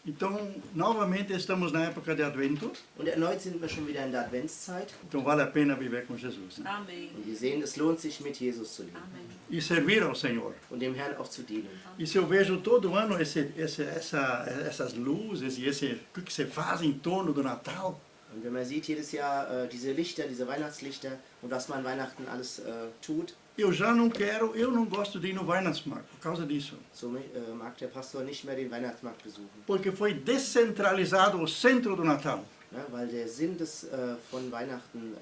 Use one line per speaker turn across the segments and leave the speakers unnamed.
Então, novamente estamos na época de Advento.
Und erneut sind wir schon wieder in der Adventszeit.
Então, vale a pena viver com Jesus, né?
Amém.
Und wir sehen, es lohnt sich, mit Jesus zu leben.
Amém.
E servir ao Senhor.
Und dem Herrn auch zu dienen.
E se eu vejo todo ano essas luzes e o que se faz em torno do Natal,
Und wenn man sieht jedes Jahr diese Lichter, diese Weihnachtslichter und was man an Weihnachten alles tut,
eu não gosto de ir no Weihnachtsmarkt por causa disso.
so mag der Pastor nicht mehr den Weihnachtsmarkt besuchen.
Porque foi descentralizado o centro do Natal.
Ja, weil der Sinn von Weihnachten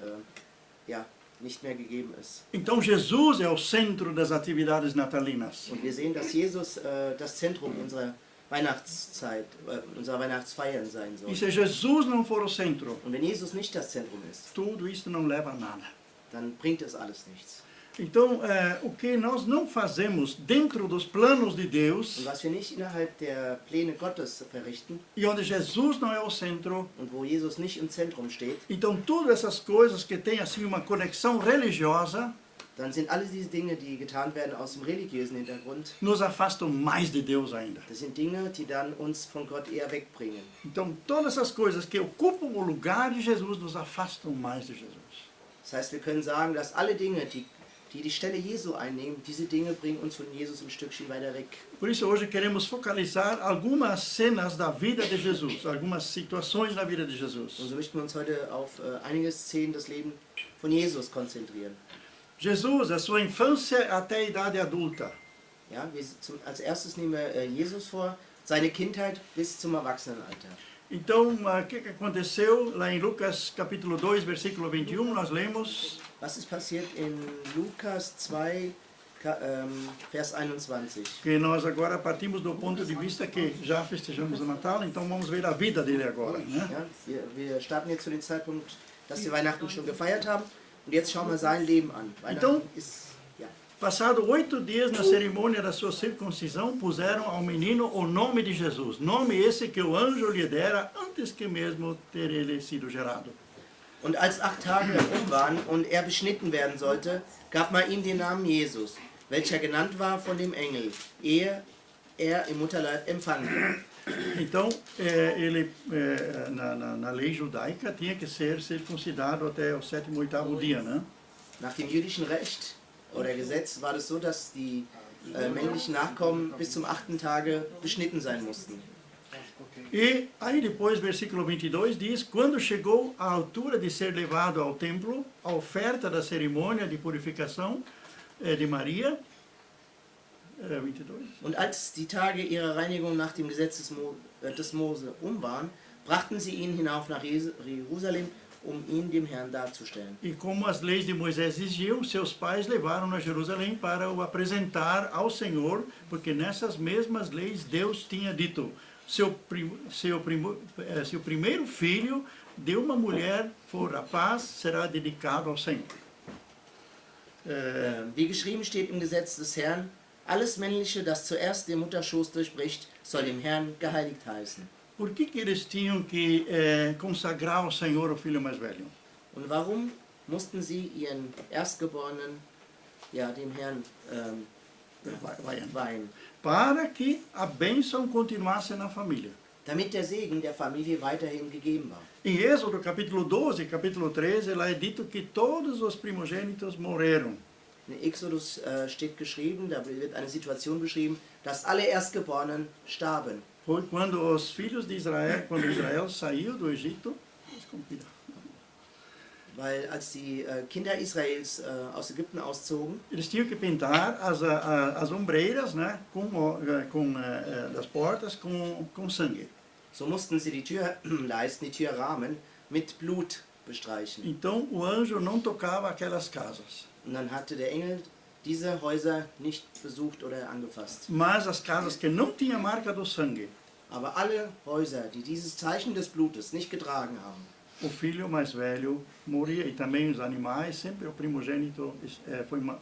ja, nicht mehr gegeben ist.
Então Jesus é o centro das atividades natalinas.
Und wir sehen, dass Jesus das Zentrum unserer Weihnachtszeit, unserer Weihnachtsfeiern sein soll.
E se Jesus não for o centro,
Und wenn Jesus nicht das Zentrum ist,
tudo isso não leva a nada.
dann bringt es alles nichts.
Então, o que nós não fazemos dentro dos planos de Deus,
Und was wir nicht innerhalb der Pläne Gottes verrichten
e onde Jesus não é o centro,
und wo Jesus nicht im Zentrum steht,
então todas essas coisas que têm assim uma conexão religiosa,
dann sind alle diese Dinge, die getan werden aus dem religiösen Hintergrund,
nos afastam mais de Deus ainda.
das sind Dinge, die dann uns von Gott eher wegbringen.
Então, todas essas coisas que ocupam o lugar de Jesus nos afastam mais de Jesus.
Das heißt, wir können sagen, dass alle Dinge, die die Stelle Jesu einnehmen, diese Dinge bringen uns von Jesus ein Stückchen weiter weg.
Por isso, hoje queremos focalizar algumas cenas da vida de Jesus, algumas situações na vida de
Und
Jesus.
so möchten wir uns heute auf einige Szenen des Lebens von Jesus konzentrieren.
Jesus, a sua infância até a idade adulta.
Ja, als erstes nehmen wir Jesus vor, seine Kindheit bis zum Erwachsenenalter.
Então, o que aconteceu lá em Lucas capítulo 2, versículo 21, nós lemos:
Was ist passiert in Lukas 2, Vers 21?
que nós agora partimos do ponto de vista que já festejamos o Natal, então vamos ver a vida dele agora, né?
Ja, wir starten jetzt zu dem Zeitpunkt, dass wir Weihnachten schon gefeiert haben und jetzt schauen wir sein Leben an. Weihnachten ist, ja.
Passado 8 dias na cerimônia da sua circuncisão, puseram ao menino o nome de Jesus, nome esse que o anjo lhe dera antes que mesmo ter ele sido gerado.
Und als 8 Tage waren und er beschnitten werden sollte, gab man ihm den Namen Jesus, welcher genannt war von dem Engel, ehe er im Mutterleib empfangen wurde.
Então, na lei judaica tinha que ser circuncidado até o 7º, 8º dia, né?
Nach dem jüdischen Recht oder Gesetz war es so, dass die männlichen Nachkommen bis zum 8. Tage beschnitten sein mussten.
E aí depois, versículo 22 diz: quando chegou à altura de ser levado ao templo, a oferta da cerimônia de purificação de Maria, 22.
Und als die Tage ihrer Reinigung nach dem Gesetz des Mose waren, brachten sie ihn hinauf nach Jerusalem, um ihn dem Herrn darzustellen.
E como as leis de Moisés exigiam, seus pais levaram-no a Jerusalém para o apresentar ao Senhor, porque nessas mesmas leis Deus tinha dito: se o primeiro filho de uma mulher for rapaz, será dedicado ao Senhor.
Wie geschrieben steht im Gesetz des Herrn, alles Männliche, das zuerst den Mutterschoß durchbricht, soll dem Herrn geheiligt heißen.
Por que eles tinham que consagrar ao Senhor o filho mais velho?
Und warum mussten sie ihren Erstgeborenen dem Herrn weihen?
Para que a bênção continuasse na família.
Damit der Segen der Familie weiterhin gegeben war.
Em Êxodo capítulo 12, capítulo 13, lá é dito que todos os primogênitos morreram.
In Exodus steht geschrieben, da wird eine Situation beschrieben, dass alle Erstgeborenen starben.
Foi quando os filhos de Israel, quando Israel saiu do Egito,
Weil als die Kinder Israels aus Ägypten auszogen,
eles tinham que pintar as ombreiras, né, das portas com sangue.
so mussten sie die Türleisten, die Türrahmen mit Blut bestreichen.
Então o anjo não tocava aquelas casas.
Und dann hatte der Engel diese Häuser nicht besucht oder angefasst.
Mas as casas que não tinham marca do sangue,
Aber alle Häuser, die dieses Zeichen des Blutes nicht getragen haben,
o filho mais velho morria, e também os animais, sempre o primogênito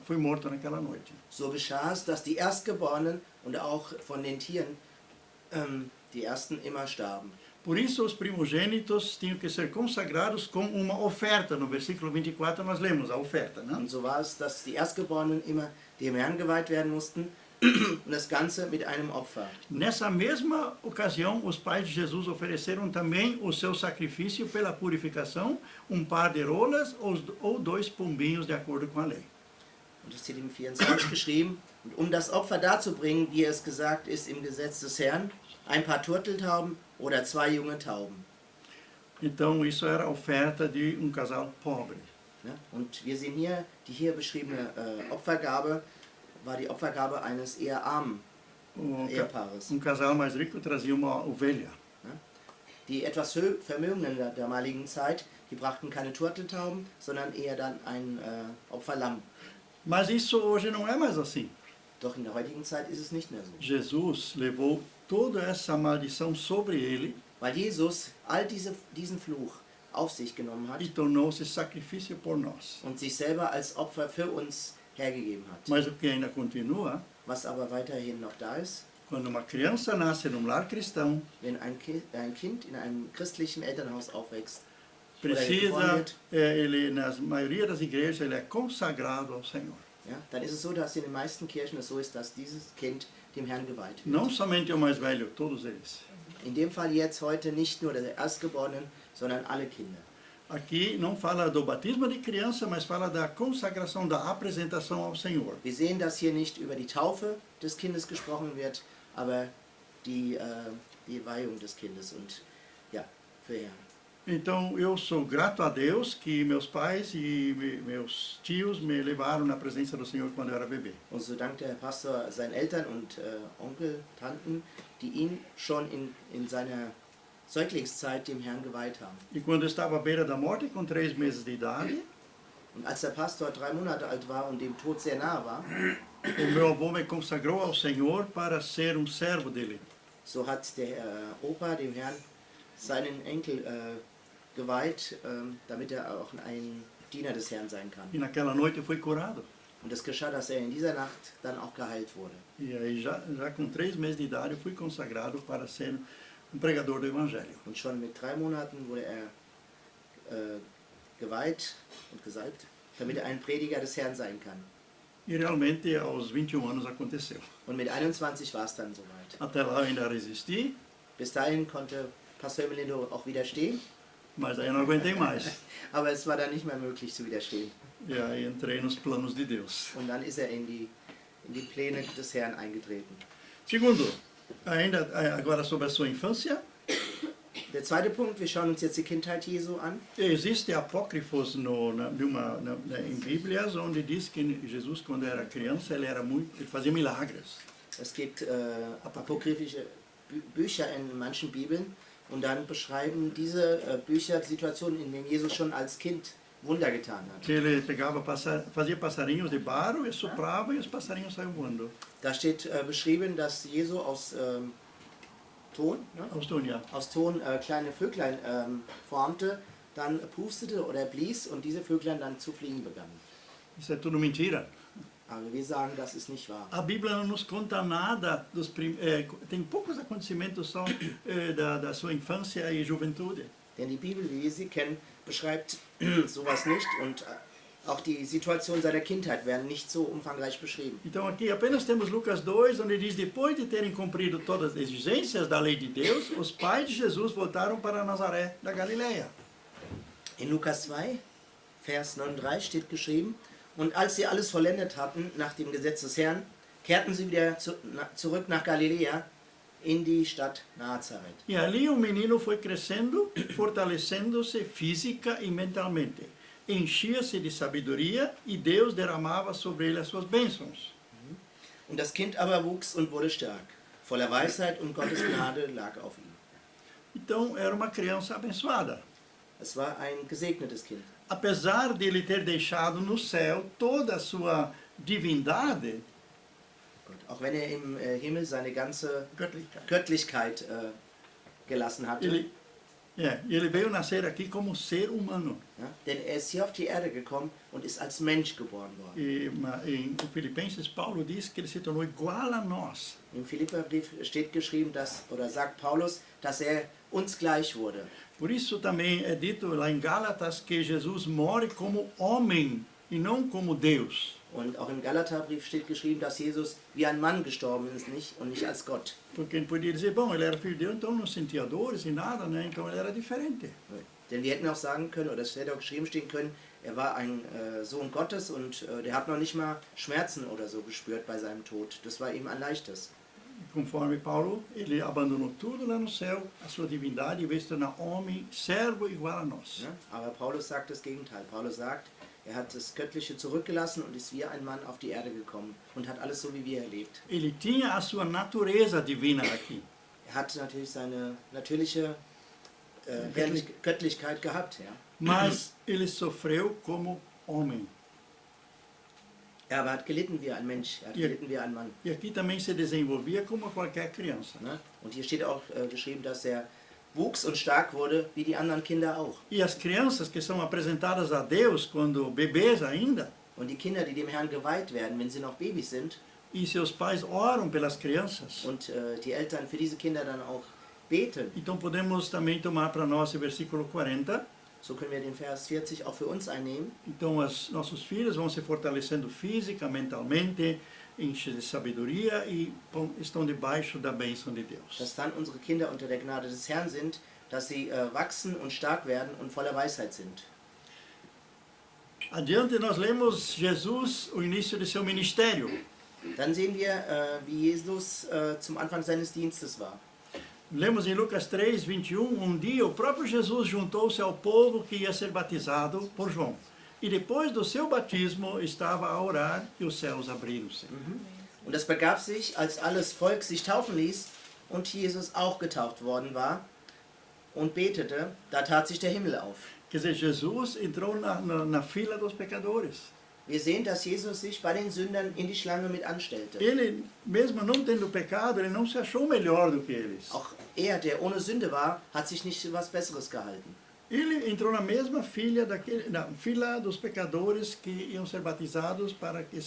foi morto naquela noite.
so geschah es, dass die Erstgeborenen und auch von den Tieren die Ersten immer starben.
Por isso os primogênitos tinham que ser consagrados com uma oferta. No versículo 24 nós lemos a oferta, né?
Und so war es, dass die Erstgeborenen immer dem Herrn geweiht werden mussten und das Ganze mit einem Opfer.
Nessa mesma ocasião, os pais de Jesus ofereceram também o seu sacrifício pela purificação, um par de rolas ou 2 pombinhos, de acordo com a lei.
Und es steht im 24 geschrieben, und um das Opfer darzubringen, wie es gesagt ist im Gesetz des Herrn, ein paar Turteltauben oder 2 junge Tauben.
Então, isso era a oferta de um casal pobre.
Ja? Und wir sehen hier, die hier beschriebene Opfergabe war die Opfergabe eines eher armen Ehepaares.
Casal mais rico trazia uma ovelha.
Ja? Die etwas Vermögenden der damaligen Zeit, die brachten keine Turteltauben, sondern eher dann ein Opferlamm.
Mas isso hoje não é mais assim.
Doch in der heutigen Zeit ist es nicht mehr so.
Jesus levou toda essa maldição sobre ele
Weil Jesus all diesen Fluch auf sich genommen hat
e tornou-se sacrifício por nós.
und sich selber als Opfer für uns hergegeben hat.
Mas o que ainda continua,
Was aber weiterhin noch da ist,
quando uma criança nasce num lar cristão,
wenn ein Kind in einem christlichen Elternhaus aufwächst, oder geboren
precisa,
wird,
ele, na maioria das igrejas, ele é consagrado ao Senhor.
ja, dann ist es so, dass in den meisten Kirchen es so ist, dass dieses Kind dem Herrn geweiht wird.
Não somente o mais velho, todos eles.
In dem Fall jetzt heute nicht nur der Erstgeborenen, sondern alle Kinder.
Aqui não fala do batismo de criança, mas fala da consagração, da apresentação ao Senhor.
Wir sehen, dass hier nicht über die Taufe des Kindes gesprochen wird, aber die Weihung des Kindes und ja, für Herrn.
Então eu sou grato a Deus que meus pais e meus tios me levaram na presença do Senhor quando eu era bebê.
Und so dankt der Pastor seinen Eltern und Onkel, Tanten, die ihn schon in seiner Säuglingszeit dem Herrn geweiht haben.
E quando eu estava à beira da morte, com 3 meses de idade,
Und als der Pastor 3 Monate alt war und dem Tod sehr nahe war,
o meu avô me consagrou ao Senhor para ser um servo dele.
so hat der Opa dem Herrn seinen Enkel geweiht, damit er auch ein Diener des Herrn sein kann.
E naquela noite eu fui curado.
Und es geschah, dass er in dieser Nacht dann auch geheilt wurde.
E aí já com 3 meses de idade eu fui consagrado para ser um pregador do Evangelho.
Und schon mit 3 Monaten wurde er geweiht und gesalbt, damit er ein Prediger des Herrn sein kann.
E realmente aos 21 anos aconteceu.
Und mit 21 war es dann soweit.
Até lá eu ainda resisti,
Bis dahin konnte Pastor Melindo auch widerstehen,
mas aí eu não aguentei mais.
aber es war dann nicht mehr möglich zu widerstehen.
E aí entrei nos planos de Deus.
Und dann ist er in die Pläne des Herrn eingetreten.
Segundo, ainda agora sobre a sua infância,
Der zweite Punkt, wir schauen uns jetzt die Kindheit Jesu an.
existe apócrifos em Bíblias onde diz que Jesus, quando era criança, ele fazia milagres.
Es gibt apokryphische Bücher in manchen Bibeln und dann beschreiben diese Bücher Situationen, in denen Jesus schon als Kind Wunder getan hat.
Que ele fazia passarinhos de barro e soprava e os passarinhos saíam voando.
Da steht beschrieben, dass Jesu aus Ton, ne? Aus Ton kleine Vöglein formte, dann pustete oder blies und diese Vöglein dann zu fliegen begannen.
Isso é tudo mentira.
Aber wir sagen, das ist nicht wahr.
A Bíblia não nos conta nada tem poucos acontecimentos só da sua infância e juventude.
Denn die Bibel, wie wir sie kennen, beschreibt sowas nicht und auch die Situation seiner Kindheit werden nicht so umfangreich beschrieben.
Então aqui apenas temos Lucas 2, onde diz: depois de terem cumprido todas as exigências da lei de Deus, os pais de Jesus voltaram para Nazaré da Galileia.
In Lukas 2, Vers 39 steht geschrieben, und als sie alles vollendet hatten nach dem Gesetz des Herrn, kehrten sie wieder zurück nach Galiläa in die Stadt Nazareth.
E ali o menino foi crescendo, fortalecendo-se física e mentalmente. Enchia-se de sabedoria e Deus derramava sobre ele as suas bênçãos.
Und das Kind aber wuchs und wurde stark. Voller Weisheit und Gottes Gnade lag auf ihm.
Então era uma criança abençoada.
Es war ein gesegnetes Kind.
Apesar de ele ter deixado no céu toda a sua divindade,
Auch wenn er im Himmel seine ganze
Göttlichkeit,
Göttlichkeit gelassen hatte.
ele veio nascer aqui como ser humano.
Ja, denn er ist hier auf die Erde gekommen und ist als Mensch geboren worden.
E em Filipenses, Paulo diz que ele se tornou igual a nós.
Im Philipperbrief steht geschrieben, sagt Paulus, dass er uns gleich wurde.
Por isso também é dito lá em Gálatas que Jesus morre como homem e não como Deus.
Und auch im Galaterbrief steht geschrieben, dass Jesus wie ein Mann gestorben ist nicht, und nicht als Gott.
Porque ele podia dizer, bom, ele era filho de Deus, então não sentia dores e nada, né? Então ele era diferente.
Denn wir hätten auch sagen können, oder es hätte auch geschrieben stehen können, er war ein Sohn Gottes und der hat noch nicht mal Schmerzen oder so gespürt bei seinem Tod. Das war ihm ein leichtes.
Conforme Paulo, ele abandonou tudo lá no céu, a sua divindade, e veio se tornar homem, servo igual a nós.
Ja? Aber Paulus sagt das Gegenteil. Paulus sagt, er hat das Göttliche zurückgelassen und ist wie ein Mann auf die Erde gekommen und hat alles so wie wir erlebt.
Ele tinha a sua natureza divina aqui.
Er hat natürlich seine natürliche Göttlichkeit gehabt. Ja?
Mas ele sofreu como homem.
Er aber hat gelitten wie ein Mensch, er hat
Ja.
gelitten wie ein Mann.
E aqui também se desenvolvia como qualquer criança.
Ne? Und hier steht auch geschrieben, dass er wuchs und stark wurde, wie die anderen Kinder auch.
E as crianças que são apresentadas a Deus quando bebês ainda,
Und die Kinder, die dem Herrn geweiht werden, wenn sie noch Babys sind,
e seus pais oram pelas crianças.
und die Eltern für diese Kinder dann auch beten,
Então podemos também tomar para nós o versículo 40.
so können wir den Vers 40 auch für uns einnehmen.
Então nossos filhos vão se fortalecendo física, mentalmente, enchem de sabedoria e estão debaixo da bênção de Deus.
Dass dann unsere Kinder unter der Gnade des Herrn sind, dass sie wachsen und stark werden und voller Weisheit sind.
Adiante nós lemos Jesus, o início de seu ministério.
Dann sehen wir, wie Jesus zum Anfang seines Dienstes war.
Lemos em Lucas 3, 21, um dia o próprio Jesus juntou-se ao povo que ia ser batizado por João. E depois do seu batismo estava a orar e os céus abriram-se.
Und das begab sich, als alles Volk sich taufen ließ und Jesus auch getauft worden war und betete, da tat sich der Himmel auf.
Quer dizer, Jesus entrou na fila dos pecadores.
Wir sehen, dass Jesus sich bei den Sündern in die Schlange mit anstellte.
Ele, mesmo não tendo pecado, ele não se achou melhor do que eles.
Auch er, der ohne Sünde war, hat sich nicht für was Besseres gehalten.
Ele entrou na mesma na fila dos pecadores que iam ser batizados para que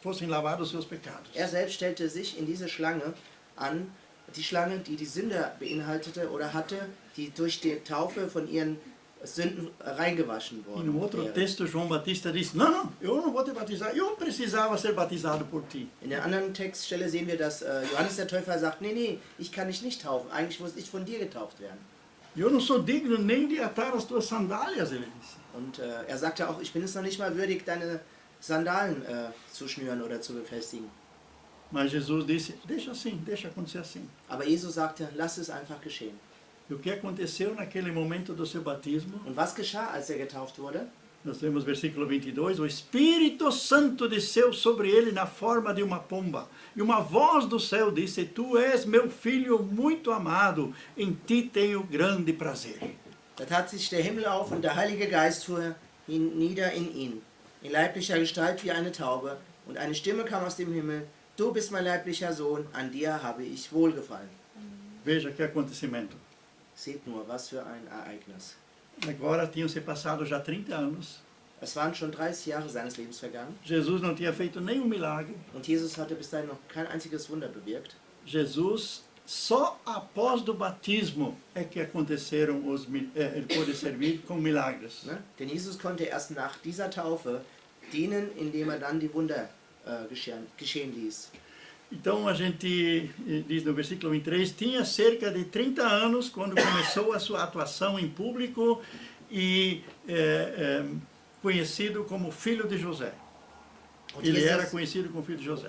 fossem lavados seus pecados.
Er selbst stellte sich in diese Schlange an, die Schlange, die die Sünder beinhaltete oder hatte, die durch die Taufe von ihren Sünden reingewaschen
E no outro
worden.
texto, João Batista disse, não, eu não vou te batizar, eu precisava ser batizado por ti.
In der anderen Textstelle sehen wir, dass Johannes der Täufer sagt, nee, ich kann dich nicht taufen, eigentlich muss ich von dir getauft werden.
Eu não sou digno nem de atar as tuas sandálias, ele disse.
Und er sagte auch, ich bin es noch nicht mal würdig, deine Sandalen zu schnüren oder zu befestigen.
Mas Jesus disse, deixa assim, deixa acontecer assim.
Aber Jesus sagte, lass es einfach geschehen.
E o que aconteceu naquele momento do seu batismo?
Und was geschah, als er getauft wurde?
Nós lemos versículo 22, o Espírito Santo desceu sobre ele na forma de uma pomba, e uma voz do céu disse, tu és meu filho muito amado, em ti tenho grande prazer.
Da tat sich der Himmel auf und der Heilige Geist fuhr nieder in ihn, in leiblicher Gestalt wie eine Taube, und eine Stimme kam aus dem Himmel, du bist mein leiblicher Sohn, an dir habe ich wohlgefallen.
Veja que acontecimento.
Seht nur, was für ein Ereignis.
Agora tinham se passado já 30 anos,
Es waren schon 30 Jahre seines Lebens vergangen
Jesus não tinha feito nenhum milagre,
und Jesus hatte bis dahin noch kein einziges Wunder bewirkt.
Jesus, só após do batismo é que aconteceram ele pôde servir com milagres.
Ne? Denn Jesus konnte erst nach dieser Taufe dienen, indem er dann die Wunder geschehen ließ.
Então a gente diz no versículo 23, tinha cerca de 30 anos quando começou a sua atuação em público e conhecido como filho de José.
Und
Ele era
Jesus,
conhecido como filho de José.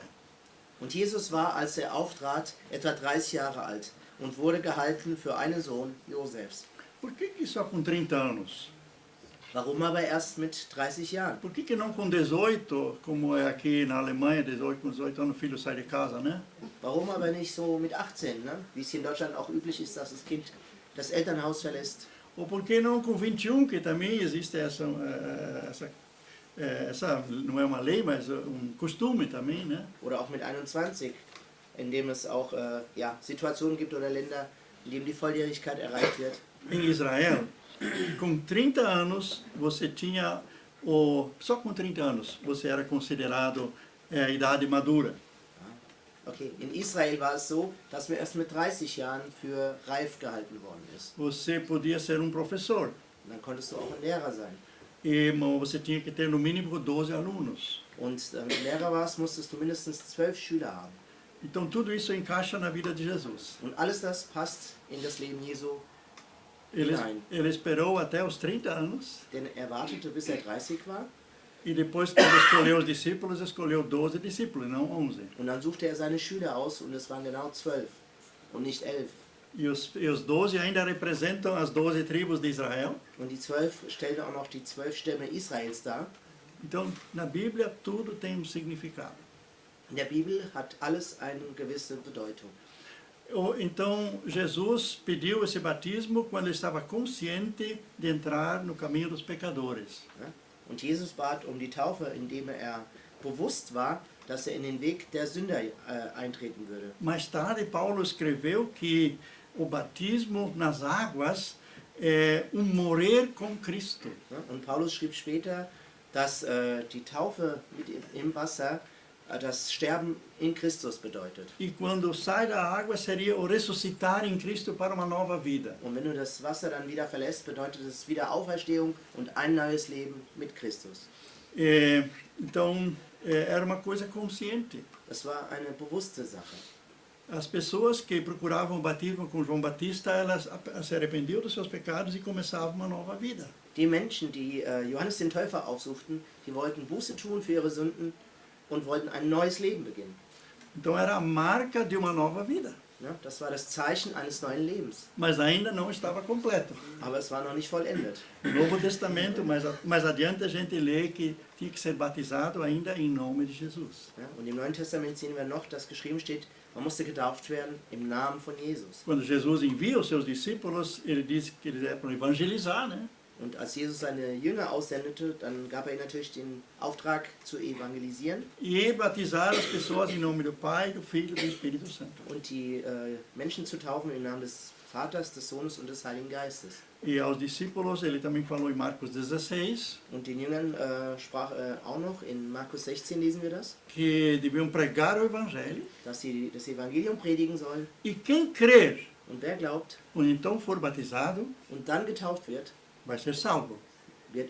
und Jesus war, als er auftrat, etwa 30 Jahre alt und wurde gehalten für einen Sohn Josefs.
Por que só com 30 anos?
Warum aber erst mit 30 Jahren?
Por que não com 18, como é aqui na Alemanha, com 18 anos o filho sai de casa, né?
Warum aber nicht so mit 18, ne? Wie es hier in Deutschland auch üblich ist, dass das Kind das Elternhaus verlässt?
Ou por que não com 21, que também existe essa não é uma lei, mas costume também, né?
Oder auch mit 21, in dem es auch Situationen gibt oder Länder, in denen die Volljährigkeit erreicht wird.
Em Israel, com 30 anos, você tinha, só com 30 anos, você era considerado a idade madura.
Okay, in Israel war es so, dass man erst mit 30 Jahren für reif gehalten worden ist.
Você podia ser professor.
Und dann konntest du auch ein Lehrer sein.
E você tinha que ter no mínimo 12 alunos.
Und damit du Lehrer warst, musstest du mindestens 12 Schüler haben.
Então tudo isso encaixa na vida de Jesus.
Und alles das passt in das Leben Jesu
Ele,
hinein.
ele esperou até os 30 anos
Denn er wartete, bis er 30 war.
e depois, quando escolheu os discípulos, escolheu 12 discípulos, não 11.
Und dann suchte er seine Schüler aus und es waren genau 12 und nicht 11.
E os 12 ainda representam as 12 tribos de Israel.
Und die 12 stellen auch noch die 12 Stämme Israels dar.
Então, na Bíblia, tudo tem um significado.
In der Bibel hat alles eine gewisse Bedeutung.
Então, Jesus pediu esse batismo quando ele estava consciente de entrar no caminho dos pecadores.
Ja? Und Jesus bat um die Taufe, indem er bewusst war, dass er in den Weg der Sünder eintreten würde.
Mais tarde, Paulo escreveu que o batismo nas águas é morrer com Cristo.
Ja? Und Paulus schrieb später, dass die Taufe im Wasser das Sterben in Christus bedeutet.
E quando sai da água, seria o ressuscitar em Cristo para uma nova vida.
Und wenn du das Wasser dann wieder verlässt, bedeutet es wieder Auferstehung und ein neues Leben mit Christus.
Então, era uma coisa consciente.
Das war eine bewusste Sache.
As pessoas que procuravam o batismo com João Batista, elas se arrependiam dos seus pecados e começavam uma nova vida.
Die Menschen, die Johannes den Täufer aufsuchten, die wollten Buße tun für ihre Sünden und wollten ein neues Leben beginnen.
Então era a marca de uma nova vida,
Ja, das war das Zeichen eines neuen Lebens.
mas ainda não estava completo.
Aber es war noch nicht vollendet.
No Novo Testamento, mais adiante, a gente lê que tinha que ser batizado ainda em nome de Jesus.
Ja, und im Neuen Testament sehen wir noch, dass geschrieben steht, man musste getauft werden im Namen von Jesus.
Quando Jesus envia os seus discípulos, ele diz que eles é para evangelizar, né?
Und als Jesus seine Jünger aussendete, dann gab er ihnen natürlich den Auftrag zu evangelisieren
E batizar as pessoas em nome do Pai, do Filho e do Espírito Santo.
und die Menschen zu taufen im Namen des Vaters, des Sohnes und des Heiligen Geistes.
E aos discípulos, ele também falou em Marcos 16,
Und den Jüngern sprach auch noch, in Markus 16 lesen wir das,
que deviam pregar o Evangelho.
dass sie das Evangelium predigen sollen.
E quem crer,
Und wer glaubt
ou então for batizado,
und dann getauft wird,
vai ser salvo.
wird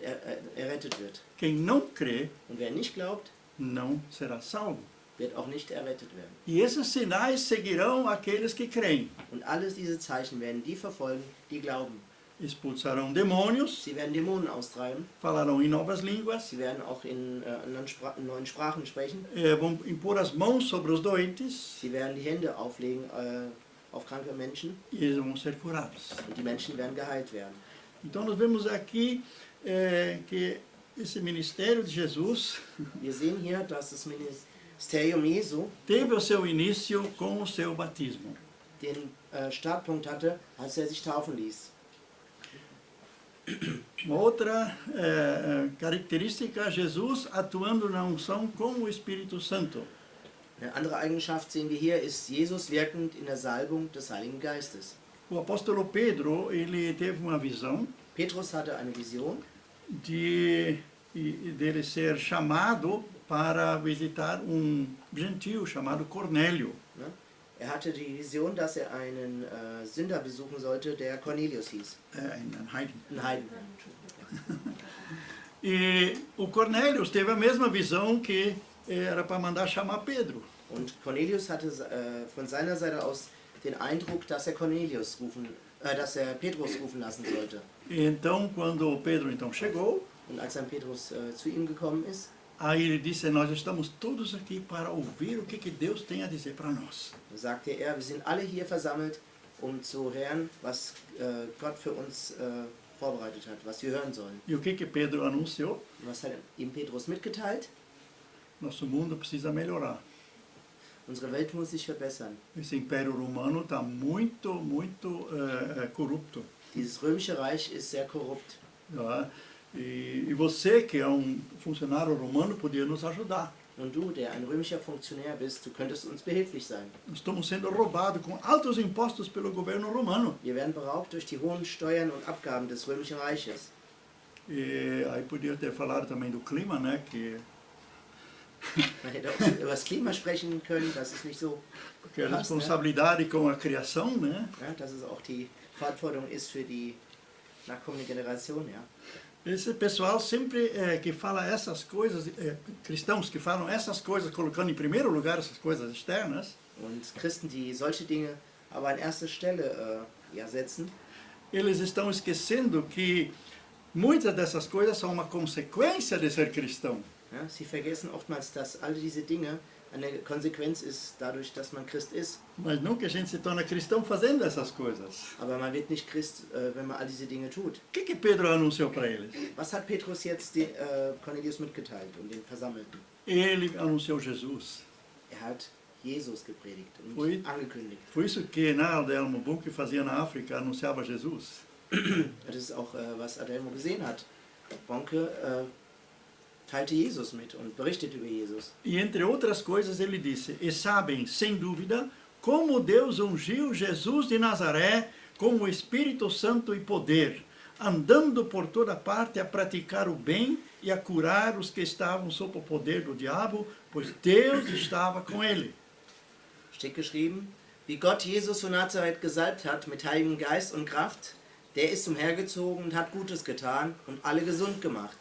errettet wird.
Quem não crê,
Und wer nicht glaubt,
não será salvo.
wird auch nicht errettet werden.
E esses sinais seguirão aqueles que creem.
Und alles diese Zeichen werden die verfolgen, die glauben.
Expulsarão demônios,
Sie werden Dämonen austreiben,
falarão em novas línguas,
sie werden auch in neuen Sprachen sprechen,
vão impor as mãos sobre os doentes
sie werden die Hände auflegen auf kranke Menschen
e eles vão ser curados.
und die Menschen werden geheilt werden.
Então nós vemos aqui que esse ministério de Jesus
Wir sehen hier, dass das Ministerium Jesu
teve o seu início com o seu batismo.
den Startpunkt hatte, als er sich taufen ließ.
Uma outra característica, Jesus atuando na unção com o Espírito Santo.
Eine andere Eigenschaft sehen wir hier, ist Jesus wirkend in der Salbung des Heiligen Geistes.
O apóstolo Pedro, ele teve uma visão
Petrus hatte eine Vision,
dele ser chamado para visitar gentio chamado Cornélio.
ne? Er hatte die Vision, dass er einen Sünder besuchen sollte, der Cornelius hieß.
Ein Heiden.
Ein Heiden.
E o Cornélio teve a mesma visão que era para mandar chamar Pedro.
Und Cornelius hatte von seiner Seite aus den Eindruck, dass er Petrus rufen lassen sollte.
E então, quando Pedro então chegou,
Und als dann Petrus zu ihm gekommen ist,
aí ele disse: nós estamos todos aqui para ouvir o que Deus tem a dizer para nós.
sagte er, wir sind alle hier versammelt, um zu hören, was Gott für uns vorbereitet hat, was wir hören sollen.
E o que Pedro anunciou?
Und was hat ihm Petrus mitgeteilt?
Nosso mundo precisa melhorar.
Unsere Welt muss sich verbessern.
Esse império romano está muito corrupto.
Dieses römische Reich ist sehr korrupt.
Tá? E você, que é funcionário romano, podia nos ajudar.
Und du, der ein römischer Funktionär bist, du könntest uns behilflich sein.
Nós estamos sendo roubados com altos impostos pelo governo romano.
Wir werden beraubt durch die hohen Steuern und Abgaben des römischen Reiches.
E aí podia ter falado também do clima, né? Que
Man hätte auch über das Klima sprechen können, dass es nicht so
porque a
passt, ne?
responsabilidade com a criação, né?
Ja, dass es auch die Verantwortung ist für die nachkommende Generation. Ja.
Esse pessoal sempre que fala essas coisas, cristãos que falam essas coisas, colocando em primeiro lugar essas coisas externas,
Und Christen, die solche Dinge aber an erste Stelle setzen,
eles estão esquecendo que muitas dessas coisas são uma consequência de ser cristão.
ja, sie vergessen oftmals, dass all diese Dinge eine Konsequenz ist, dadurch, dass man Christ ist.
Mas nunca a gente se torna cristão fazendo essas coisas.
Aber man wird nicht Christ, wenn man all diese Dinge tut.
O que Pedro anunciou para eles?
Was hat Petrus jetzt Cornelius mitgeteilt und den Versammelten?
Ele anunciou Jesus.
Hat Jesus gepredigt und
Ui.
angekündigt.
Foi isso que Adelmo Bunke fazia na África, anunciava Jesus.
Das ist auch, was Adelmo gesehen hat. Bonke teilte Jesus mit und berichtet über Jesus.
E entre outras coisas ele disse, e sabem, sem dúvida, como Deus ungiu Jesus de Nazaré com o Espírito Santo e poder, andando por toda parte a praticar o bem e a curar os que estavam sob o poder do diabo, pois Deus estava com ele.
Steht geschrieben, wie Gott Jesus von Nazareth gesalbt hat mit Heiligem Geist und Kraft, der ist umhergezogen und hat Gutes getan und alle gesund gemacht,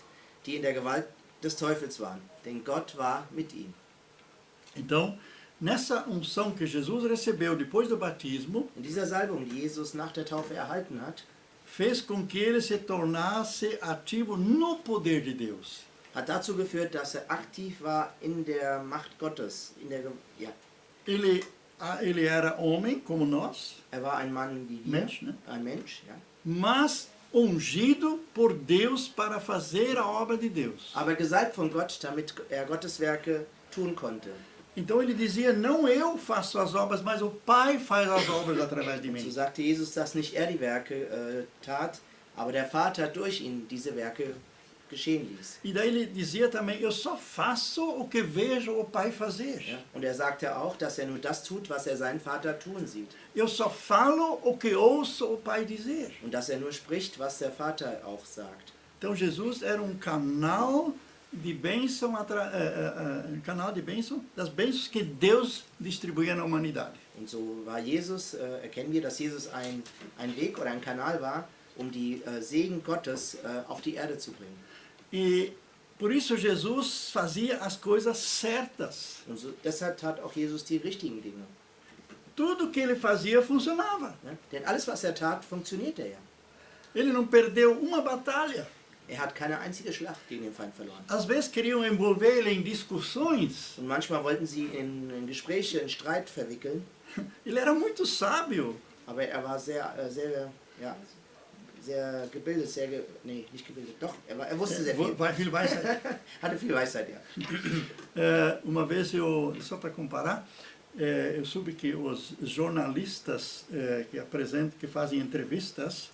die in der Gewalt des Teufels waren, denn Gott war mit ihm.
Então, nessa unção que Jesus recebeu depois do batismo,
In dieser Salbung, die Jesus nach der Taufe erhalten hat,
fez com que ele se tornasse ativo no poder de Deus.
hat dazu geführt, dass er aktiv war in der Macht Gottes.
Ele era homem, como nós,
Er war ein Mann wie wir,
Mensch, ne?
ein Mensch, ja.
mas ungido por Deus para fazer a obra de Deus.
Aber gesalbt von Gott, damit er Gottes Werke tun konnte.
Então ele dizia, não eu faço as obras, mas o Pai faz as obras através de
So
mim.
sagte Jesus, dass nicht er die Werke tat, aber der Vater durch ihn diese Werke geschehen ließ.
E daí ele dizia também, eu só faço o que vejo o Pai fazer.
Ja? Und er sagte auch, dass er nur das tut, was er seinen Vater tun sieht.
Eu só falo o que ouço o Pai dizer.
Und dass er nur spricht, was der Vater auch sagt.
Então Jesus era um canal de bênção, das bênçãos que Deus distribuía na humanidade.
Und so war Jesus, erkennen wir, dass Jesus ein Weg oder ein Kanal war, um die Segen Gottes auf die Erde zu bringen.
E por isso Jesus fazia as coisas certas.
Und so, deshalb tat auch Jesus die richtigen Dinge.
Tudo que ele fazia funcionava.
Ne? Denn alles, was er tat, funktionierte ja.
Ele não perdeu uma batalha.
Er hat keine einzige Schlacht gegen den Feind verloren.
Às vezes queriam envolver ele em discussões.
Und manchmal wollten sie in Gespräche, in Streit verwickeln,
Ele era muito sábio.
aber er war sehr gebildet, nicht gebildet, doch, er wusste sehr viel.
Viel Weisheit.
Hatte viel Weisheit, ja.
Uma vez só para comparar, eu soube que os jornalistas que fazem entrevistas,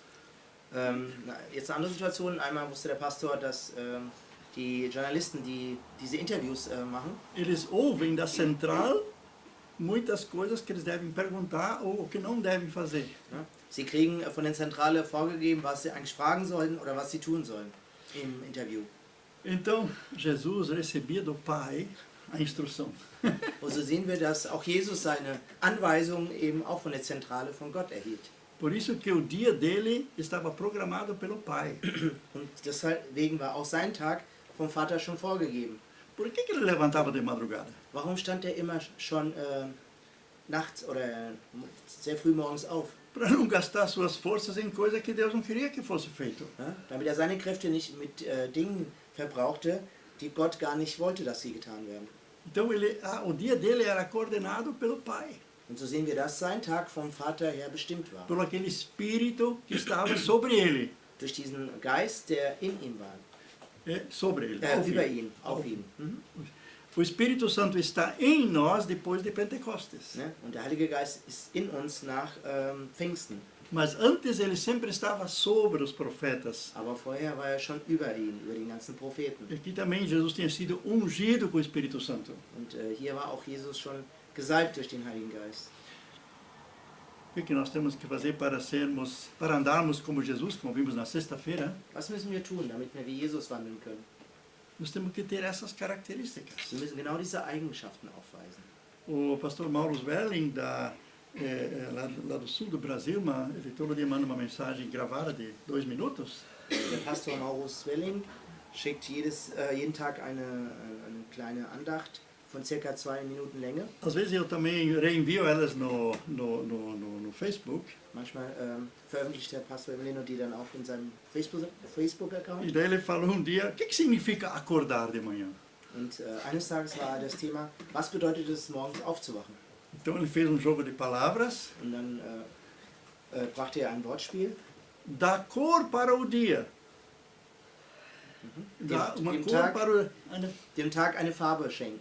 Jetzt eine andere Situation. Einmal wusste der Pastor, dass die Journalisten, die diese Interviews machen,
eles ouvem da central muitas coisas que eles devem perguntar ou que não devem fazer.
ja, sie kriegen von der Zentrale vorgegeben, was sie eigentlich fragen sollen oder was sie tun sollen im Interview.
Então, Jesus recebia do Pai a instrução.
Und so sehen wir, dass auch Jesus seine Anweisungen eben auch von der Zentrale von Gott erhielt.
Por isso que o dia dele estava programado pelo Pai.
Und deswegen war auch sein Tag vom Vater schon vorgegeben.
Por que ele levantava de madrugada?
Warum stand er immer schon nachts oder sehr früh morgens auf?
Para não gastar suas forças em coisa que Deus não queria que fosse feito.
Ja? Damit er seine Kräfte nicht mit Dingen verbrauchte, die Gott gar nicht wollte, dass sie getan werden.
Então o dia dele era coordenado pelo Pai,
Und so sehen wir, dass sein Tag vom Vater her bestimmt war.
por aquele Espírito que estava sobre ele.
Durch diesen Geist, der in ihm war.
Sobre ele.
Über ihn, auf ihn. Mhm.
O Espírito Santo está em nós depois de Pentecostes.
Ne? Und der Heilige Geist ist in uns nach Pfingsten.
Mas antes ele sempre estava sobre os profetas.
Aber vorher war er schon über ihn, über den ganzen Propheten.
Aqui também Jesus tinha sido ungido com o Espírito Santo.
Und hier war auch Jesus schon gesalbt durch den Heiligen Geist.
O que nós temos que fazer para andarmos como Jesus, como vimos na sexta-feira?
Was müssen wir tun, damit wir wie Jesus wandeln können?
Nós temos que ter essas características.
Wir müssen genau diese Eigenschaften aufweisen.
O pastor Mauro Welling, da lá do sul do Brasil, ele todo dia manda uma mensagem gravada de 2 minutos.
Der Pastor Maurus Swelling schickt jeden Tag eine kleine Andacht von circa 2 Minuten Länge.
Às vezes eu também reenvio elas no Facebook.
Manchmal veröffentlicht der Pastor Emiliano die dann auch in seinem Facebook-Account.
E daí ele falou um dia, o que significa acordar de manhã?
Und eines Tages war das Thema, was bedeutet es, morgens aufzuwachen?
Então ele fez jogo de palavras.
Und dann brachte ein Wortspiel.
Dá cor para o dia. Dá uma
Dem
cor
Tag-
para o...
Dem Tag eine Farbe schenken.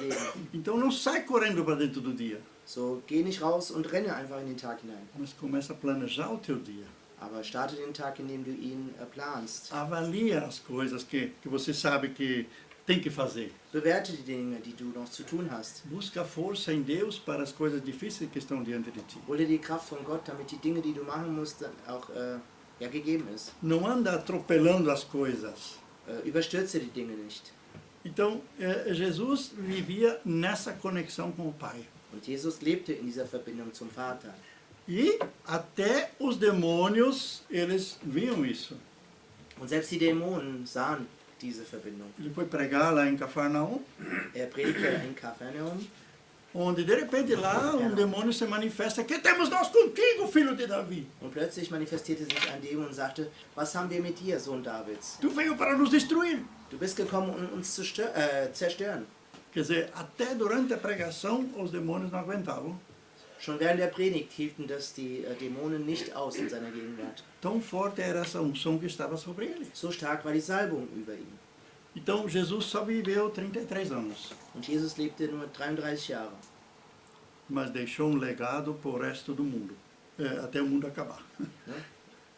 Geben.
Então não sai correndo para dentro do dia,
So, geh nicht raus und renne einfach in den Tag hinein.
mas começa a planejar o teu dia.
Aber starte den Tag, indem du ihn planst.
Avalia as coisas que você sabe que tem que fazer.
Bewerte die Dinge, die du noch zu tun hast.
Busca força em Deus para as coisas difíceis que estão diante de ti.
Hol dir die Kraft von Gott, damit die Dinge, die du machen musst, dann auch gegeben ist.
Não anda atropelando as coisas.
Überstürze die Dinge nicht.
Então, Jesus vivia nessa conexão com o Pai.
Und Jesus lebte in dieser Verbindung zum Vater.
E até os demônios, eles viam isso.
Und selbst die Dämonen sahen diese Verbindung.
Ele foi pregar lá em Cafarnaum,
Predigte in Kapernaum,
onde de repente lá demônio se manifesta, que temos nós contigo, filho de Davi?
und plötzlich manifestierte sich ein Dämon und sagte, was haben wir mit dir, Sohn Davids?
Tu veio para nos destruir.
Du bist gekommen, um uns zu zerstören.
Quer dizer, até durante a pregação os demônios não aguentavam.
Schon während der Predigt hielten das die Dämonen nicht aus in seiner Gegenwart.
Tão forte era essa unção que estava sobre ele.
So stark war die Salbung über ihn.
Então Jesus só viveu 33 anos,
Und Jesus lebte nur 33 Jahre.
mas deixou legado para o resto do mundo, até o mundo acabar.
Ne?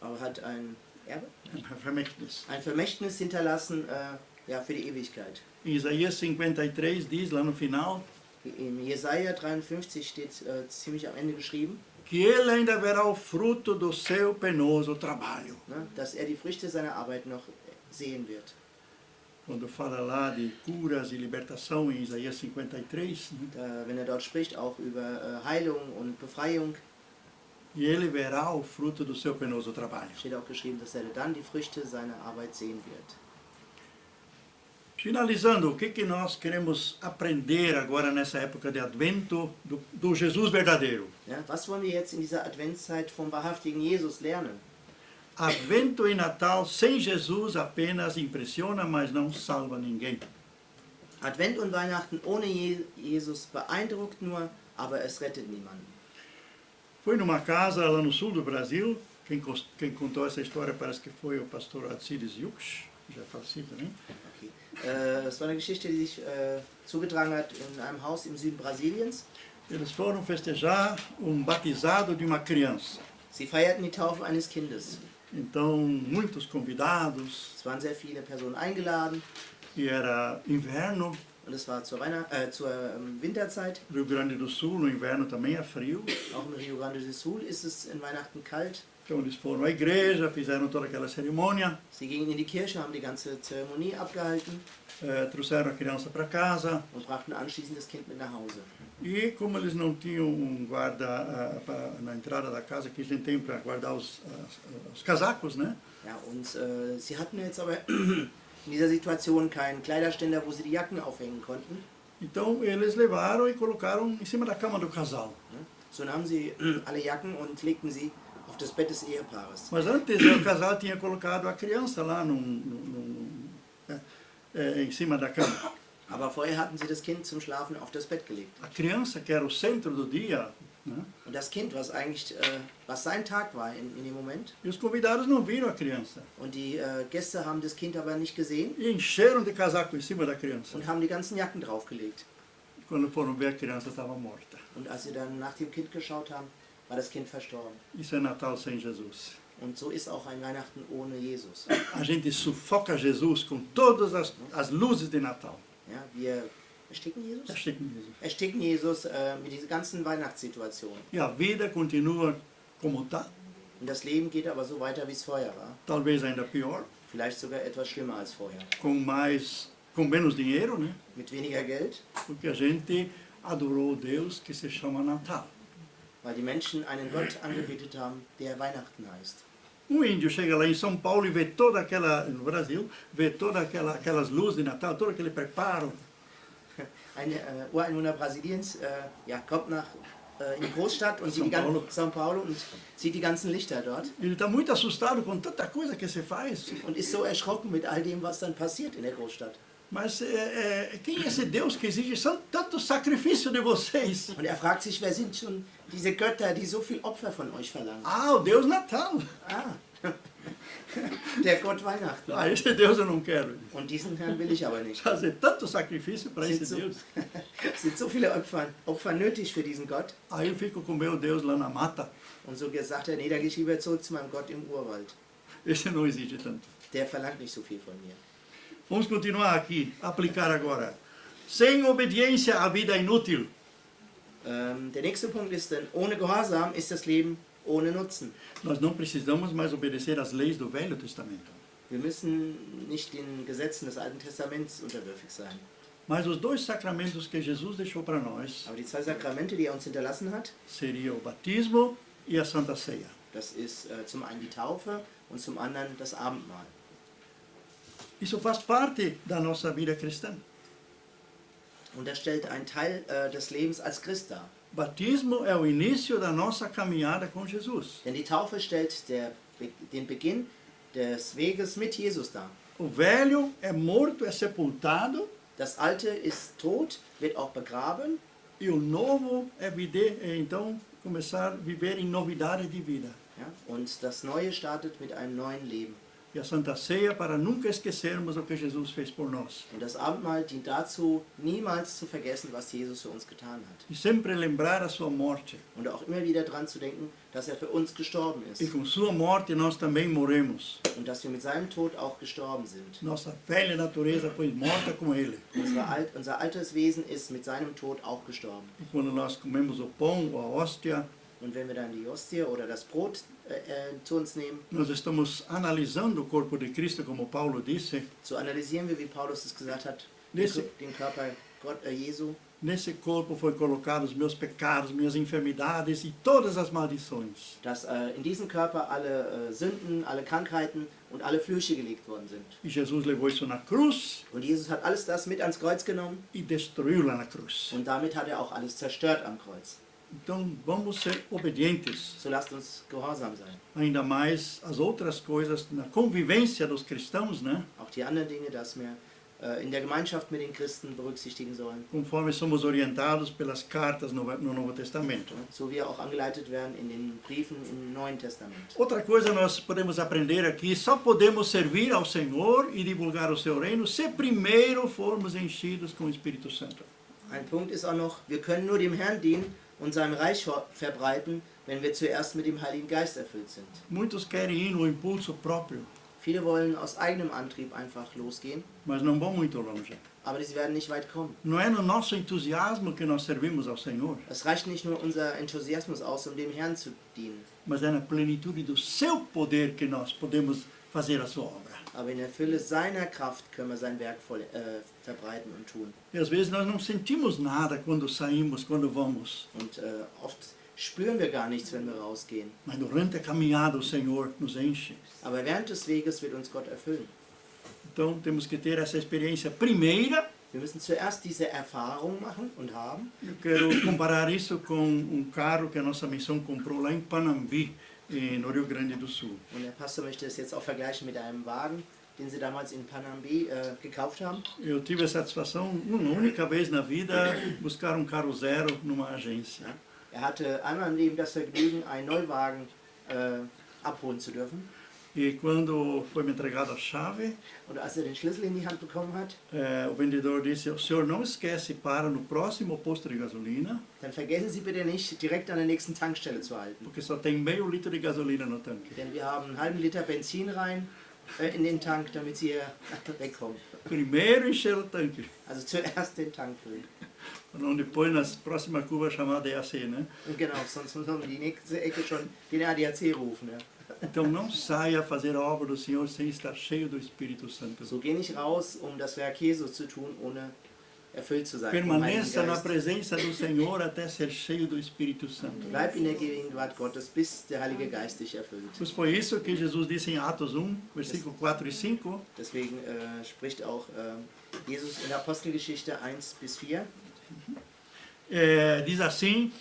Aber hat ein Erbe?
Vermächtnis.
Ein Vermächtnis hinterlassen für die Ewigkeit.
Em Isaías 53 diz lá no final
In Jesaja 53 steht ziemlich am Ende geschrieben,
que ele ainda verá o fruto do seu penoso trabalho.
ne, dass die Früchte seiner Arbeit noch sehen wird.
Quando fala lá de curas e libertação em Isaías 53, né?
Wenn dort spricht, auch über Heilung und Befreiung,
E ele verá o fruto do seu penoso trabalho.
steht auch geschrieben, dass dann die Früchte seiner Arbeit sehen wird.
Finalizando, o que nós queremos aprender agora nessa época de Advento do Jesus verdadeiro?
Ja, was wollen wir jetzt in dieser Adventszeit vom wahrhaftigen Jesus lernen?
Advento e Natal sem Jesus apenas impressiona, mas não salva ninguém.
Advent und Weihnachten ohne Jesus beeindruckt nur, aber es rettet niemanden.
Foi numa casa lá no sul do Brasil, quem contou essa história parece que foi o pastor Alcides Jux, já falecido também.
Okay. Es war eine Geschichte, die sich zugetragen hat in einem Haus im Süden Brasiliens.
Eles foram festejar batizado de uma criança.
Sie feierten die Taufe eines Kindes.
Então, muitos convidados,
Es waren sehr viele Personen eingeladen
e era inverno,
und es war zur Winterzeit.
Rio Grande do Sul, no inverno também é frio.
Auch im Rio Grande do Sul ist es in Weihnachten kalt.
Então eles foram à igreja, fizeram toda aquela cerimônia,
Sie gingen in die Kirche, haben die ganze Zeremonie abgehalten
trouxeram a criança para casa.
und brachten anschließend das Kind mit nach Hause.
E como eles não tinham guarda na entrada da casa, que a gente tem para guardar os casacos, né?
Ja, und sie hatten jetzt aber in dieser Situation keinen Kleiderständer, wo sie die Jacken aufhängen konnten.
Então eles levaram e colocaram em cima da cama do casal.
Ne? So nahmen sie alle Jacken und legten sie auf das Bett des Ehepaares.
Mas antes o casal tinha colocado a criança lá em cima da cama.
Aber vorher hatten sie das Kind zum Schlafen auf das Bett gelegt.
A criança, que era o centro do dia, né?
Und das Kind, was eigentlich was sein Tag war in dem Moment.
E os convidados não viram a criança.
Und die Gäste haben das Kind aber nicht gesehen
E encheram de casaco em cima da criança.
und haben die ganzen Jacken draufgelegt.
E quando foram ver, a criança estava morta.
Und als sie dann nach dem Kind geschaut haben, war das Kind verstorben.
Isso é Natal sem Jesus.
Und so ist auch ein Weihnachten ohne Jesus.
A gente sufoca Jesus com todas as luzes de Natal.
Ja, wir ersticken Jesus?
Ersticken Jesus.
Ersticken Jesus mit dieser ganzen Weihnachtssituation.
E a vida continua como está,
Und das Leben geht aber so weiter, wie es vorher war.
talvez ainda pior,
Vielleicht sogar etwas schlimmer als vorher.
com menos dinheiro, né?
Mit weniger Geld,
Porque a gente adorou o Deus que se chama Natal.
weil die Menschen einen Gott angebetet haben, der Weihnachten heißt.
Índio chega lá em São Paulo e vê toda aquela, no Brasil, vê toda aquelas luzes de Natal, todo aquele preparo.
Ein Ureinwohner Brasiliens kommt in die Großstadt und sieht São Paulo und sieht die ganzen Lichter dort.
Ele está muito assustado com tanta coisa que se faz.
Und ist so erschrocken mit all dem, was dann passiert in der Großstadt.
Mas quem é esse Deus que exige tanto sacrifício de vocês?
Und er fragt sich, wer sind schon diese Götter, die so viel Opfer von euch verlangen?
Ah, o Deus Natal.
Ah, der Gott Weihnachten.
Ah, esse Deus eu não quero.
Und diesen Herrn will ich aber nicht.
Fazer tanto sacrifício para
Es
esse
sind
Deus.
es sind so viele Opfer nötig für diesen Gott.
Aí eu fico com meu Deus lá na mata.
Und so sagt er, nee, da gehe ich lieber zurück zu meinem Gott im Urwald.
Esse não exige tanto.
Der verlangt nicht so viel von mir.
Vamos continuar aqui, aplicar agora. Sem obediência, a vida é inútil.
Der nächste Punkt ist dann, ohne Gehorsam ist das Leben ohne Nutzen.
Nós não precisamos mais obedecer às leis do Velho Testamento.
Wir müssen nicht den Gesetzen des Alten Testaments unterwürfig sein.
Mas os dois sacramentos que Jesus deixou para nós
Aber die zwei Sakramente, die er uns hinterlassen hat,
seria o batismo e a Santa Ceia.
das ist zum einen die Taufe und zum anderen das Abendmahl.
Isso faz parte da nossa vida cristã.
Und das stellt einen Teil des Lebens als Christ dar.
Batismo é o início da nossa caminhada com Jesus.
Denn die Taufe stellt den Beginn des Weges mit Jesus dar.
O velho é morto, é sepultado,
Das Alte ist tot, wird auch begraben,
e o novo é então começar a viver em novidade de vida.
ja, und das Neue startet mit einem neuen Leben.
E a Santa Ceia para nunca esquecermos o que Jesus fez por nós.
Und das Abendmahl dient dazu, niemals zu vergessen, was Jesus für uns getan hat.
E sempre lembrar a sua morte.
Und auch immer wieder daran zu denken, dass er für uns gestorben
E
ist.
com sua morte nós também morremos.
Und dass wir mit seinem Tod auch gestorben sind.
Nossa velha natureza foi morta com ele.
Unser altes Wesen ist mit seinem Tod auch gestorben.
E quando nós comemos o pão ou a hóstia,
Und wenn wir dann die Hostie oder das Brot zu uns nehmen,
nós estamos analisando o corpo de Cristo, como Paulo disse.
so analysieren wir, wie Paulus es gesagt hat,
Nesse-
den Körper Jesu.
Nesse corpo foi colocados os meus pecados, minhas enfermidades e todas as maldições.
Dass in diesen Körper alle Sünden, alle Krankheiten und alle Flüche gelegt worden sind.
E Jesus levou isso na cruz
Und Jesus hat alles das mit ans Kreuz genommen
e destruiu lá na cruz.
und damit hat er auch alles zerstört am Kreuz.
Então vamos ser obedientes,
So lasst uns gehorsam sein.
ainda mais as outras coisas na convivência dos cristãos, né?
Auch die anderen Dinge, dass wir in der Gemeinschaft mit den Christen berücksichtigen sollen.
Conforme somos orientados pelas cartas no Novo Testamento.
So wie auch angeleitet werden in den Briefen im Neuen Testament.
Outra coisa nós podemos aprender aqui, só podemos servir ao Senhor e divulgar o seu reino se primeiro formos enchidos com o Espírito Santo.
Ein Punkt ist auch noch, wir können nur dem Herrn dienen und sein Reich verbreiten, wenn wir zuerst mit dem Heiligen Geist erfüllt sind.
Muitos querem ir no impulso próprio,
Viele wollen aus eigenem Antrieb einfach losgehen,
mas não vão muito longe.
aber sie werden nicht weit kommen.
Não é no nosso entusiasmo que nós servimos ao Senhor,
Es reicht nicht nur unser Enthusiasmus aus, um dem Herrn zu dienen,
mas é na plenitude do seu poder que nós podemos fazer a sua obra.
aber in der Fülle seiner Kraft können wir sein Werk verbreiten und tun.
E às vezes nós não sentimos nada quando saímos, quando vamos,
Und oft spüren wir gar nichts, wenn wir rausgehen.
mas durante a caminhada o Senhor nos enche.
Aber während des Weges wird uns Gott erfüllen.
Então temos que ter essa experiência primeira.
Wir müssen zuerst diese Erfahrung machen und haben.
Eu quero comparar isso com carro que a nossa missão comprou lá em Panambi, no Rio Grande do Sul.
Und der Pastor möchte das jetzt auch vergleichen mit einem Wagen, den sie damals in Panambi gekauft haben.
Eu tive a satisfação, uma única vez na vida, buscar um carro zero numa agência.
Er hatte einmal im Leben das Vergnügen, einen Neuwagen abholen zu dürfen.
E quando foi me entregada a chave,
Und als er den Schlüssel in die Hand bekommen hat,
o vendedor disse: o senhor não esquece, para no próximo posto de gasolina,
dann vergessen Sie bitte nicht, direkt an der nächsten Tankstelle zu halten.
porque só tem meio litro de gasolina no tanque.
Denn wir haben einen halben Liter Benzin rein in den Tank, damit Sie hier wegkommen.
Primeiro encher o tanque,
Also zuerst den Tank füllen.
para não depois, na próxima curva, chamar DAC, né?
Und genau, sonst muss man die nächste Ecke schon den ADAC rufen. Ja.
Então não saia a fazer a obra do Senhor sem estar cheio do Espírito Santo.
So geh nicht raus, um das Werk Jesu zu tun, ohne erfüllt zu sein. vom Heiligen
Permaneça na
Geist.
presença do Senhor até ser cheio do Espírito Santo.
Bleib in der Gegenwart Gottes, bis der Heilige Geist dich erfüllt.
Pois foi isso que Jesus disse em Atos 1, versículo 4 e 5.
Deswegen spricht auch Jesus in der Apostelgeschichte 1 bis 4.
Diz assim,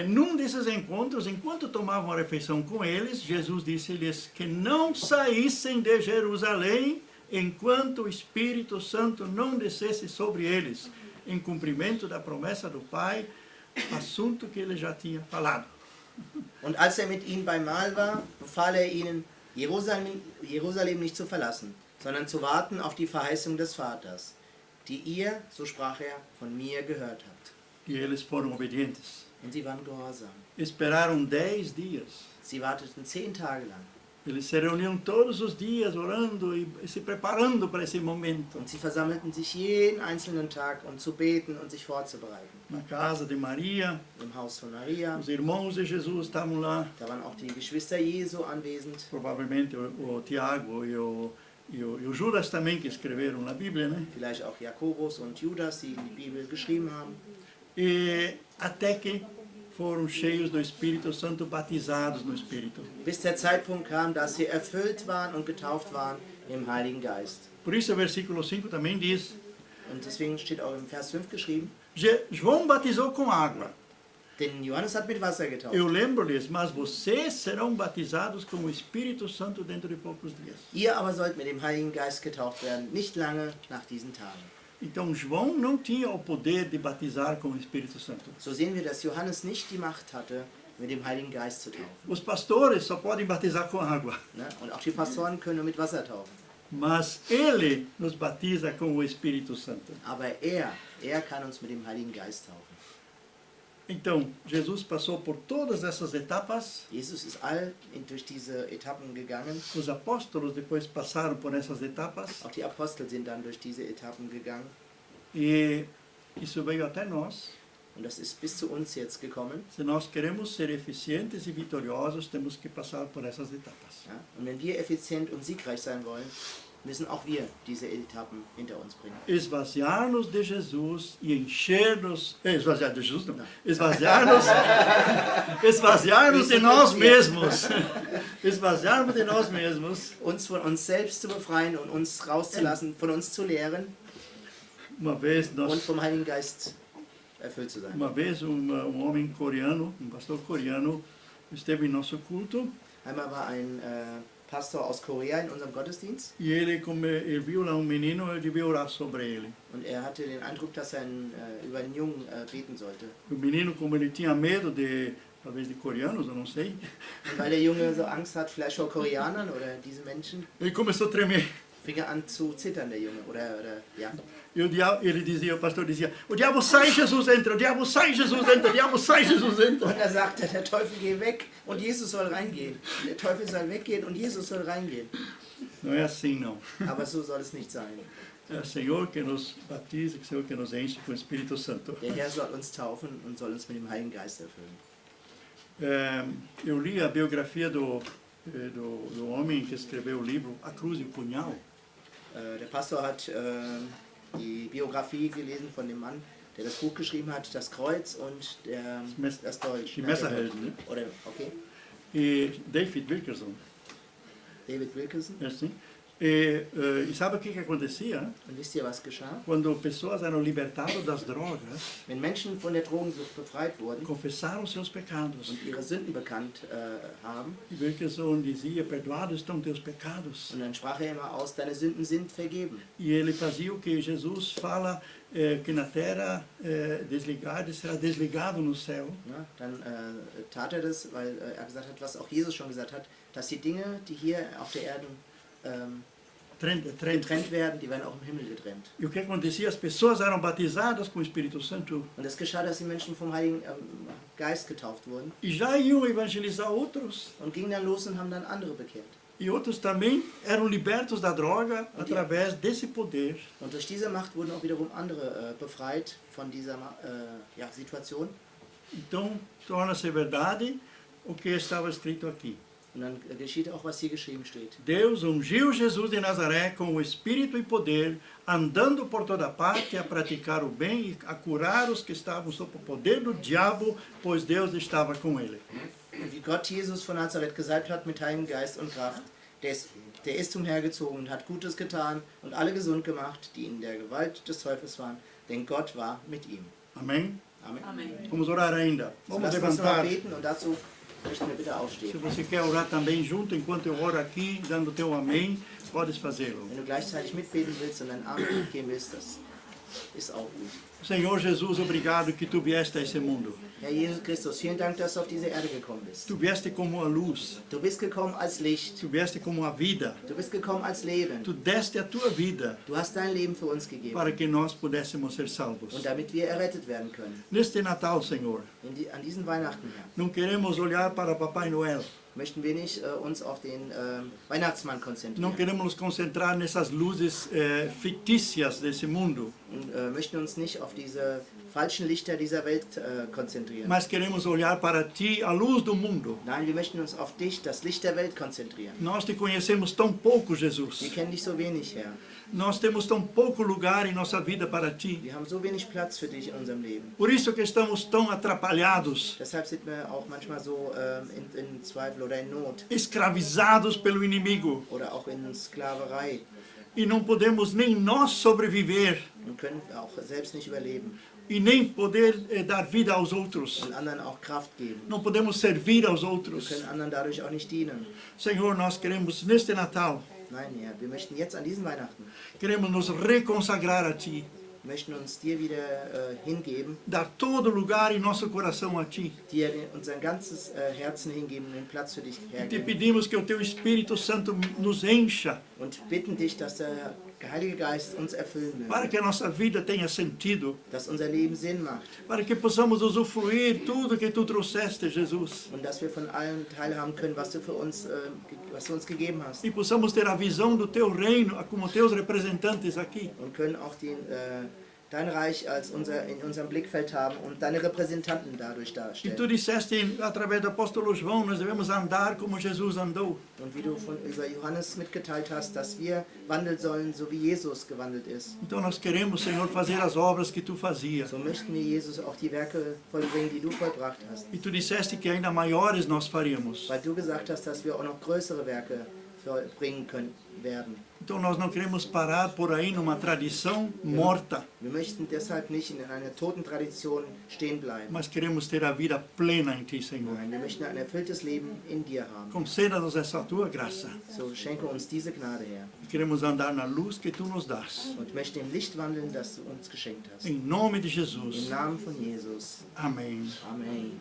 num desses encontros, enquanto tomavam a refeição com eles, Jesus disse-lhes que não saíssem de Jerusalém enquanto o Espírito Santo não descesse sobre eles, em cumprimento da promessa do Pai, assunto que ele já tinha falado.
Und als mit ihnen beim Mahl war, befahl ihnen, Jerusalem nicht zu verlassen, sondern zu warten auf die Verheißung des Vaters, die ihr, so sprach von mir gehört habt.
E eles foram obedientes.
Und sie waren gehorsam.
Esperaram 10 dias.
Sie warteten 10 Tage lang.
Eles se reuniam todos os dias orando e se preparando para esse momento.
Und sie versammelten sich jeden einzelnen Tag, um zu beten und sich vorzubereiten.
Na casa de Maria,
Im Haus von Maria,
os irmãos de Jesus estavam lá,
da waren auch die Geschwister Jesu anwesend.
provavelmente o Tiago e o Judas também, que escreveram na Bíblia, né?
Vielleicht auch Jakobus und Judas, die die Bibel geschrieben haben.
E até que foram cheios do Espírito Santo, batizados no Espírito.
Bis der Zeitpunkt kam, dass sie erfüllt waren und getauft waren im Heiligen Geist.
Por isso o versículo 5 também diz,
Und deswegen steht auch im Vers 5 geschrieben,
João batizou com água.
denn Johannes hat mit Wasser getauft.
Eu lembro-lhes, mas vocês serão batizados com o Espírito Santo dentro de poucos dias.
Ihr aber sollt mit dem Heiligen Geist getauft werden, nicht lange nach diesen Tagen.
Então João não tinha o poder de batizar com o Espírito Santo.
So sehen wir, dass Johannes nicht die Macht hatte, mit dem Heiligen Geist zu taufen.
Os pastores só podem batizar com água,
Ne? Und auch die Pastoren können nur mit Wasser taufen.
mas ele nos batiza com o Espírito Santo.
Aber er kann uns mit dem Heiligen Geist taufen.
Então, Jesus passou por todas essas etapas,
Jesus ist durch diese Etappen gegangen.
os apóstolos depois passaram por essas etapas,
Auch die Apostel sind dann durch diese Etappen gegangen.
e isso veio até nós.
Und das ist bis zu uns jetzt gekommen.
Se nós queremos ser eficientes e vitoriosos, temos que passar por essas etapas.
Ja? Und wenn wir effizient und siegreich sein wollen, müssen auch wir diese Etappen hinter uns bringen.
Esvaziar-nos de Jesus e encher-nos... esvaziar de Jesus não.
Não.
Esvaziar-nos de nós mesmos. Esvaziarmos de nós mesmos.
Uns von uns selbst zu befreien und uns rauszulassen, von uns zu lehren
Uma vez,
und vom Heiligen Geist erfüllt zu sein.
uma vez homem coreano, pastor coreano, esteve em nosso culto
Einmal war ein Pastor aus Korea in unserem Gottesdienst
e ele viu lá menino, ele devia orar sobre ele.
und er hatte den Eindruck, dass er über einen Jungen beten sollte.
O menino, como ele tinha medo talvez de coreanos, eu não sei,
Und weil der Junge so Angst hat, vielleicht vor Koreanern oder diesen Menschen,
ele começou a tremer.
fing er an zu zittern, der Junge. Ja.
E o pastor dizia, o diabo sai, Jesus entra, o diabo sai, Jesus entra, o diabo sai, Jesus entra.
Und er sagte, der Teufel geht weg und Jesus soll reingehen. Der Teufel soll weggehen und Jesus soll reingehen.
Não é assim, não.
Aber so soll es nicht sein.
É o Senhor que nos batiza, é o Senhor que nos enche com o Espírito Santo.
Der Herr soll uns taufen und soll uns mit dem Heiligen Geist erfüllen.
Eu li a biografia do homem que escreveu o livro A Cruz e o Punhal.
Der Pastor hat die Biografie gelesen von dem Mann, der das Buch geschrieben hat, Das Kreuz und das Dolch.
Die Messerhelden, né?
Oder, okay,
E David Wilkerson,
David Wilkerson.
é assim. E sabe o que acontecia?
Und wisst ihr, was geschah?
Quando pessoas eram libertadas das drogas,
Wenn Menschen von der Drogensucht befreit wurden
confessaram seus pecados.
und ihre Sünden bekannt haben,
E Wilkerson dizia, perdoados estão teus pecados.
und dann sprach er immer aus, deine Sünden sind vergeben.
E ele fazia o que Jesus fala, que na terra desligado será desligado no céu.
Ja, dann tat er das, weil er gesagt hat, was auch Jesus schon gesagt hat, dass die Dinge, die hier auf der Erde getrennt werden, die werden auch im Himmel getrennt.
E o que acontecia? As pessoas eram batizadas com o Espírito Santo
Und es geschah, dass die Menschen vom Heiligen Geist getauft wurden
e já iam evangelizar outros.
und gingen dann los und haben dann andere bekehrt.
E outros também eram libertos da droga através desse poder.
Und durch diese Macht wurden auch wiederum andere befreit von dieser Situation.
Então, torna-se verdade o que estava escrito aqui.
Und dann geschieht auch, was hier geschrieben steht.
Deus ungiu Jesus de Nazaré com o Espírito e poder, andando por toda parte a praticar o bem e a curar os que estavam sob o poder do diabo, pois Deus estava com ele.
Und wie Gott Jesus von Nazareth gesalbt hat mit Heiligen Geist und Kraft, der ist umhergezogen und hat Gutes getan und alle gesund gemacht, die in der Gewalt des Teufels waren, denn Gott war mit ihm.
Amém?
Amen.
Vamos orar ainda.
So,
Vamos
lasst uns noch mal
levantar.
beten und dazu möchten wir bitte
Se
aufstehen.
você quer orar também junto, enquanto eu oro aqui, dando teu amém, podes fazê-lo.
Wenn du gleichzeitig mitbeten willst und ein Amen geben willst, das ist auch gut.
Senhor Jesus, obrigado que tu vieste a esse mundo.
Herr Jesus Christus, vielen Dank, dass du auf diese Erde gekommen bist.
Tu vieste como a luz,
Du bist gekommen als Licht.
tu vieste como a vida,
Du bist gekommen als Leben.
tu deste a tua vida
Du hast dein Leben für uns gegeben.
para que nós pudéssemos ser salvos.
Und damit wir errettet werden können.
Neste Natal, Senhor,
An diesen Weihnachten, Herr,
não queremos olhar para Papai Noel,
möchten wir nicht uns auf den Weihnachtsmann
não
konzentrieren.
queremos nos concentrar nessas luzes fictícias desse mundo,
Und möchten uns nicht auf diese falschen Lichter dieser Welt konzentrieren.
mas queremos olhar para Ti, a luz do mundo.
Nein, wir möchten uns auf dich, das Licht der Welt, konzentrieren.
Nós Te conhecemos tão pouco,
Wir
Jesus.
kennen dich so wenig, Herr.
Nós temos tão pouco lugar em nossa vida para Ti.
Wir haben so wenig Platz für dich in unserem Leben.
Por isso que estamos tão atrapalhados,
Deshalb sind wir auch manchmal so in Zweifel oder in Not
escravizados pelo inimigo.
oder auch in Sklaverei
E não podemos nem nós sobreviver
und können auch selbst nicht überleben
e nem poder dar vida aos outros.
und anderen auch Kraft geben.
Não podemos servir aos
Wir
outros.
können anderen dadurch auch nicht dienen.
Senhor, nós queremos neste Natal,
Nein, Herr, wir möchten jetzt an diesen Weihnachten,
queremos nos reconsagrar a Ti,
möchten uns dir wieder hingeben,
dar todo lugar em nosso coração a Ti.
dir unser ganzes Herzen hingeben, den Platz für dich
Te
hergeben
pedimos que o Teu Espírito Santo nos encha,
und bitten dich, dass der Heilige Geist uns erfüllen
para
will,
que a nossa vida tenha sentido,
dass unser Leben Sinn macht
para que possamos usufruir tudo que Tu trouxeste, Jesus,
und dass wir von allem teilhaben können, was du für uns, was du uns gegeben hast.
e possamos ter a visão do Teu reino como Teus representantes aqui.
Und können auch dein Reich in unserem Blickfeld haben und deine Repräsentanten dadurch
E Tu
darstellen.
disseste, através do apóstolo João, nós devemos andar como Jesus andou.
Und wie du über Johannes mitgeteilt hast, dass wir wandeln sollen, so wie Jesus gewandelt ist.
Então nós queremos, Senhor, fazer as obras que Tu fazia.
So möchten wir, Jesus, auch die Werke vollbringen, die du vollbracht hast.
E Tu disseste que ainda maiores nós faríamos.
Weil du gesagt hast, dass wir auch noch größere Werke vollbringen werden.
Então nós não queremos parar por aí numa tradição morta,
Wir möchten deshalb nicht in einer toten Tradition stehen bleiben.
mas queremos ter a vida plena em Ti, Senhor.
Nein, wir möchten ein erfülltes Leben in dir haben.
Conceda-nos essa Tua graça.
So schenke uns diese Gnade, Herr.
E queremos andar na luz que Tu nos dás.
Und möchte im Licht wandeln, das du uns geschenkt hast.
Em nome de
Im
Jesus.
Namen von Jesus.
Amém.
Amen.